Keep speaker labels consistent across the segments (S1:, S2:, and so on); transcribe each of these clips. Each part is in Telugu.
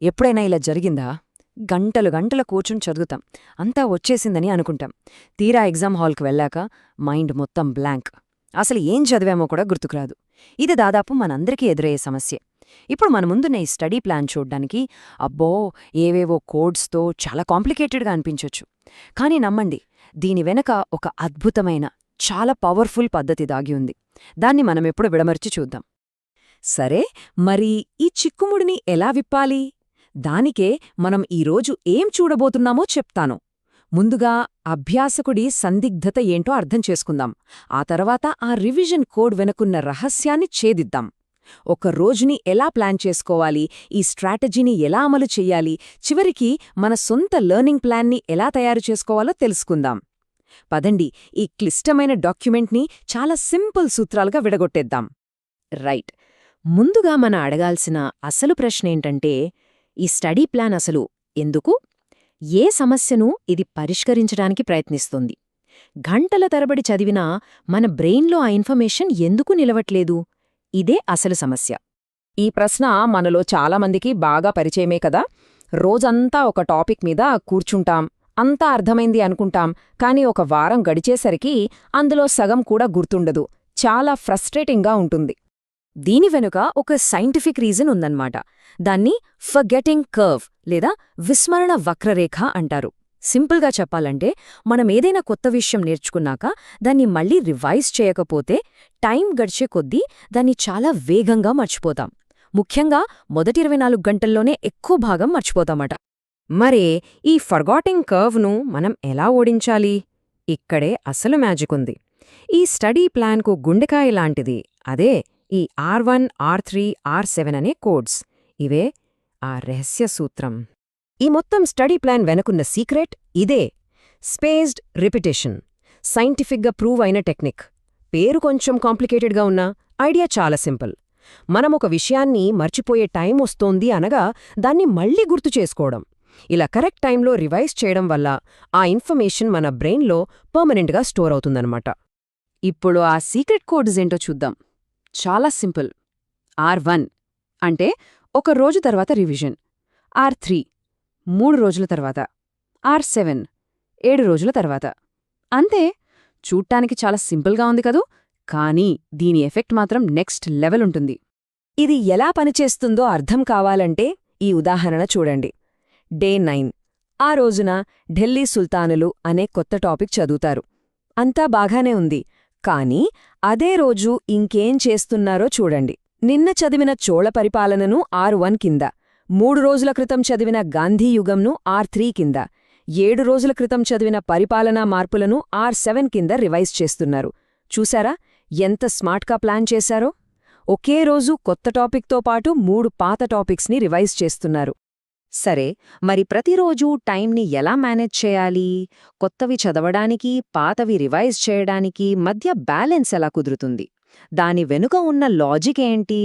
S1: ఎప్పుడైనా ఇలా జరిగిందా? గంటలు గంటల కూర్చుని చదువుతాం, అంతా వచ్చేసిందని అనుకుంటాం. తీరా ఎగ్జామ్ హాల్కి వెళ్ళాక మైండ్ మొత్తం బ్లాంక్. అసలు ఏం చదివామో కూడా గుర్తుకురాదు. ఇది దాదాపు మనందరికీ ఎదురయ్యే సమస్యే. ఇప్పుడు మన ముందున్న ఈ స్టడీ ప్లాన్ చూడ్డానికి అబ్బో ఏవేవో కోడ్స్తో చాలా కాంప్లికేటెడ్గా అనిపించొచ్చు. కానీ నమ్మండి, దీని వెనక ఒక అద్భుతమైన, చాలా పవర్ఫుల్ పద్ధతి దాగి ఉంది. దాన్ని మనమెప్పుడు విడమర్చి చూద్దాం. సరే, మరి ఈ చిక్కుముడిని ఎలా విప్పాలి? దానికే మనం ఈరోజు ఏం చూడబోతున్నామో చెప్తాను. ముందుగా అభ్యాసకుడి సందిగ్ధత ఏంటో అర్థం చేసుకుందాం. ఆ తర్వాత ఆ రివిజన్ కోడ్ వెనుకున్న రహస్యాన్ని ఛేదిద్దాం. ఒక రోజుని ఎలా ప్లాన్ చేసుకోవాలి, ఈ స్ట్రాటజీని ఎలా అమలు చెయ్యాలి, చివరికి మన సొంత లెర్నింగ్ ప్లాన్ని ఎలా తయారు చేసుకోవాలో తెలుసుకుందాం. పదండి, ఈ క్లిష్టమైన డాక్యుమెంట్ని చాలా సింపుల్ సూత్రాలుగా విడగొట్టేద్దాం. రైట్, ముందుగా మన అడగాల్సిన అసలు ప్రశ్నేంటంటే, ఈ స్టడీ ప్లాన్ అసలు ఎందుకు? ఏ సమస్యను ఇది పరిష్కరించడానికి ప్రయత్నిస్తుంది? గంటల తరబడి చదివినా మన బ్రెయిన్లో ఆ ఇన్ఫర్మేషన్ ఎందుకు నిలవట్లేదు? ఇదే అసలు సమస్య. ఈ ప్రశ్న మనలో చాలామందికి బాగా పరిచయమే కదా. రోజంతా ఒక టాపిక్ మీద కూర్చుంటాం, అంతా అర్థమైంది అనుకుంటాం, కానీ ఒక వారం గడిచేసరికి అందులో సగం కూడా గుర్తుండదు. చాలా ఫ్రస్ట్రేటింగ్గా ఉంటుంది. దీని వెనుక ఒక సైంటిఫిక్ రీజన్ ఉందన్నమాట. దాన్ని ఫర్గెటింగ్ కర్వ్ లేదా విస్మరణ వక్రరేఖ అంటారు. సింపుల్గా చెప్పాలంటే, మనమేదైనా కొత్త విషయం నేర్చుకున్నాక దాన్ని మళ్ళీ రివైజ్ చేయకపోతే టైం గడిచే కొద్దీ దాన్ని చాలా వేగంగా మర్చిపోతాం. ముఖ్యంగా మొదటి 24 గంటల్లోనే ఎక్కువ భాగం మర్చిపోతామట. మరే ఈ ఫర్గాటింగ్ కర్వ్ను మనం ఎలా ఓడించాలి? ఇక్కడే అసలు మ్యాజిక్ ఉంది. ఈ స్టడీ ప్లాన్కు గుండెకాయ లాంటిది అదే ఈ R1, R3, R7 అనే కోడ్స్. ఇవే ఆ రహస్య సూత్రం. ఈ మొత్తం స్టడీ ప్లాన్ వెనుకున్న సీక్రెట్ ఇదే: స్పేస్డ్ రిపిటేషన్. సైంటిఫిక్గా ప్రూవ్ అయిన టెక్నిక్. పేరు కొంచెం కాంప్లికేటెడ్గా ఉన్నా ఐడియా చాలా సింపుల్. మనమొక విషయాన్ని మర్చిపోయే టైం వస్తోంది అనగా దాన్ని మళ్లీ గుర్తు చేసుకోవడం. ఇలా కరెక్ట్ టైంలో రివైజ్ చేయడం వల్ల ఆ ఇన్ఫర్మేషన్ మన బ్రెయిన్లో పర్మనెంట్గా స్టోర్ అవుతుందన్నమాట. ఇప్పుడు ఆ సీక్రెట్ కోడ్స్ ఏంటో చూద్దాం. చాలా సింపుల్. R1 అంటే ఒక రోజు తర్వాత రివిజన్, R3 3 రోజుల తర్వాత, R7 7 రోజుల తర్వాత. అంతే. చూడ్డానికి చాలా సింపుల్గా ఉంది కదూ, కానీ దీని ఎఫెక్ట్ మాత్రం నెక్స్ట్ లెవెల్ ఉంటుంది. ఇది ఎలా పనిచేస్తుందో అర్థం కావాలంటే ఈ ఉదాహరణ చూడండి. డే 9. ఆ రోజున ఢిల్లీ సుల్తానులు అనే కొత్త టాపిక్ చదువుతారు. అంతా బాగానే ఉంది, కానీ అదే రోజు ఇంకేం చేస్తున్నారో చూడండి. నిన్న చదివిన చోళ పరిపాలనను R1 కింద, 3 రోజుల క్రితం చదివిన గాంధీ యుగంను R3 కింద, 7 రోజుల క్రితం చదివిన పరిపాలనా మార్పులను R7 కింద రివైజ్ చేస్తున్నారు. చూసారా ఎంత స్మార్ట్గా ప్లాన్ చేశారో? ఒకే రోజు కొత్త టాపిక్తో పాటు 3 పాత టాపిక్స్ని రివైజ్ చేస్తున్నారు. సరే, మరి ప్రతిరోజూ టైంని ఎలా మేనేజ్ చేయాలి? కొత్తవి చదవడానికి, పాతవి రివైజ్ చేయడానికి మధ్య బ్యాలెన్స్ ఎలా కుదురుతుంది? దాని వెనుక ఉన్న లాజిక్ ఏంటి?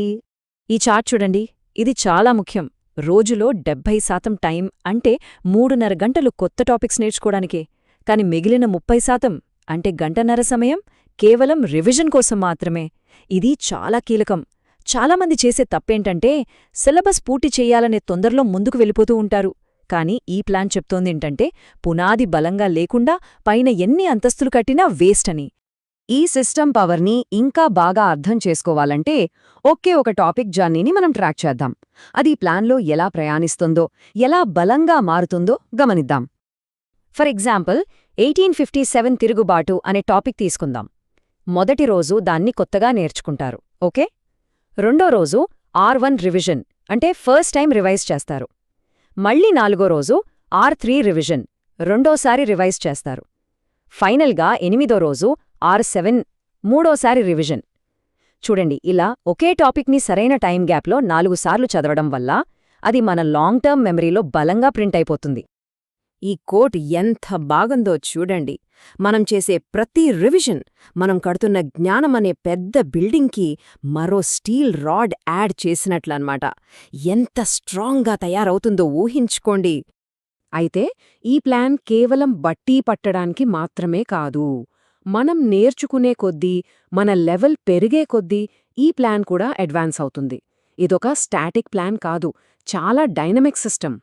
S1: ఈ చార్ట్ చూడండి, ఇది చాలా ముఖ్యం. రోజులో 70% టైం అంటే 3.5 గంటలు కొత్త టాపిక్స్ నేర్చుకోవడానికే. కాని మిగిలిన 30% అంటే గంటన్నర సమయం కేవలం రివిజన్ కోసం మాత్రమే. ఇది చాలా కీలకం. చాలామంది చేసే తప్పేంటంటే, సిలబస్ పూర్తి చెయ్యాలనే తొందరలో ముందుకు వెళ్ళిపోతూ ఉంటారు. కానీ ఈ ప్లాన్ చెప్తోందేంటంటే, పునాది బలంగా లేకుండా పైన ఎన్ని అంతస్తులు కట్టినా వేస్ట్ అని. ఈ సిస్టమ్ పవర్ని ఇంకా బాగా అర్థం చేసుకోవాలంటే ఒకే ఒక టాపిక్ జర్నీని మనం ట్రాక్ చేద్దాం. అది ప్లాన్లో ఎలా ప్రయాణిస్తుందో, ఎలా బలంగా మారుతుందో గమనిద్దాం. ఫర్ ఎగ్జాంపుల్, 1857 తిరుగుబాటు అనే టాపిక్ తీసుకుందాం. మొదటి రోజు దాన్ని కొత్తగా నేర్చుకుంటారు, ఓకే? రెండో రోజు R1 రివిజన్ అంటే ఫస్ట్ టైం రివైజ్ చేస్తారు. మళ్ళీ 4గో రోజు R3 రివిజన్, రెండోసారి రివైజ్ చేస్తారు. ఫైనల్గా 8దో రోజు R7 మూడోసారి రివిజన్. చూడండి, ఇలా ఒకే టాపిక్ని సరైన టైం గ్యాప్లో 4 సార్లు చదవడం వల్ల అది మన లాంగ్ టర్మ్ మెమరీలో బలంగా ప్రింట్ అయిపోతుంది. ఈ కోట్ ఎంత బాగుందో చూడండి. మనం చేసే ప్రతి రివిజన్ మనం కడుతున్న జ్ఞానమనే పెద్ద బిల్డింగ్కి మరో స్టీల్ రాడ్ యాడ్ చేసినట్లన్నమాట. ఎంత స్ట్రాంగ్గా తయారవుతుందో ఊహించుకోండి. అయితే ఈ ప్లాన్ కేవలం బట్టీ పట్టడానికి మాత్రమే కాదు. మనం నేర్చుకునే కొద్దీ, మన లెవెల్ పెరిగే కొద్దీ ఈ ప్లాన్ కూడా అడ్వాన్స్ అవుతుంది. ఇదొక స్టాటిక్ ప్లాన్ కాదు, చాలా డైనమిక్ సిస్టమ్.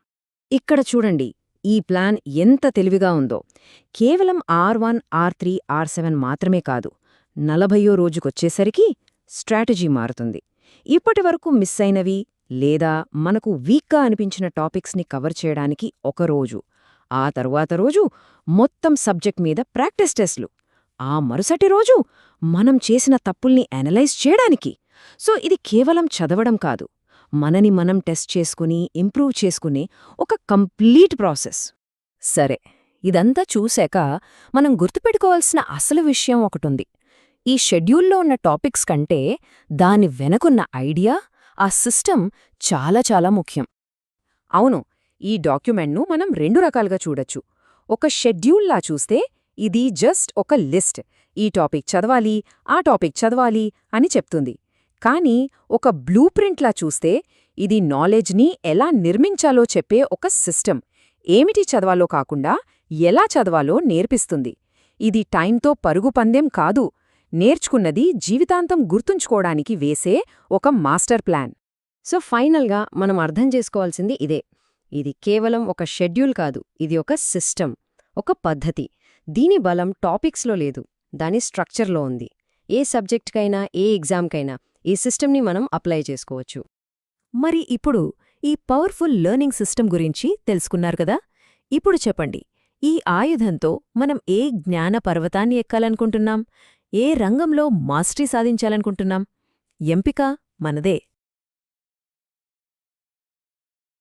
S1: ఇక్కడ చూడండి, ఈ ప్లాన్ ఎంత తెలివిగా ఉందో. కేవలం R1, R3, R7 మాత్రమే కాదు, 40వ రోజుకొచ్చేసరికి స్ట్రాటజీ మారుతుంది. ఇప్పటివరకు మిస్ అయినవి లేదా మనకు వీక్గా అనిపించిన టాపిక్స్ని కవర్ చేయడానికి ఒక రోజు, ఆ తరువాత రోజు మొత్తం సబ్జెక్ట్ మీద ప్రాక్టీస్ టెస్ట్లు, ఆ మరుసటి రోజు మనం చేసిన తప్పుల్ని అనలైజ్ చేయడానికి. సో ఇది కేవలం చదవడం కాదు, మనని మనం టెస్ట్ చేసుకుని ఇంప్రూవ్ చేసుకునే ఒక కంప్లీట్ ప్రాసెస్. సరే, ఇదంతా చూశాక మనం గుర్తుపెట్టుకోవాల్సిన అసలు విషయం ఒకటుంది. ఈ షెడ్యూల్లో ఉన్న టాపిక్స్ కంటే దాని వెనకున్న ఐడియా, ఆ సిస్టమ్ చాలా చాలా ముఖ్యం. అవును, ఈ డాక్యుమెంట్ను మనం 2 రకాలుగా చూడొచ్చు. ఒక షెడ్యూల్లా చూస్తే ఇది జస్ట్ ఒక లిస్ట్, ఈ టాపిక్ చదవాలి, ఆ టాపిక్ చదవాలి అని చెప్తుంది. కానీ ఒక బ్లూ ప్రింట్లా చూస్తే ఇది నాలెడ్జ్ని ఎలా నిర్మించాలో చెప్పే ఒక సిస్టమ్, ఏమిటి చదవాలో కాకుండా ఎలా చదవాలో నేర్పిస్తుంది. ఇది టైంతో పరుగు పందెం కాదు, నేర్చుకున్నది జీవితాంతం గుర్తుంచుకోవడానికి వేసే ఒక మాస్టర్ ప్లాన్. సో ఫైనల్గా మనం అర్థం చేసుకోవాల్సింది ఇదే. ఇది కేవలం ఒక షెడ్యూల్ కాదు, ఇది ఒక సిస్టమ్, ఒక పద్ధతి. దీని బలం టాపిక్స్లో లేదు, దాని స్ట్రక్చర్లో ఉంది. ఏ సబ్జెక్ట్కైనా, ఏ ఎగ్జామ్కైనా ఈ సిస్టమ్ని మనం అప్లై చేసుకోవచ్చు. మరి ఇప్పుడు ఈ పవర్ఫుల్ లెర్నింగ్ సిస్టమ్ గురించి తెలుసుకున్నారు కదా? ఇప్పుడు చెప్పండి, ఈ ఆయుధంతో మనం ఏ జ్ఞాన పర్వతాన్ని ఎక్కాలనుకుంటున్నాం? ఏ రంగంలో మాస్టరీ సాధించాలనుకుంటున్నాం? ఎంపిక మనదే.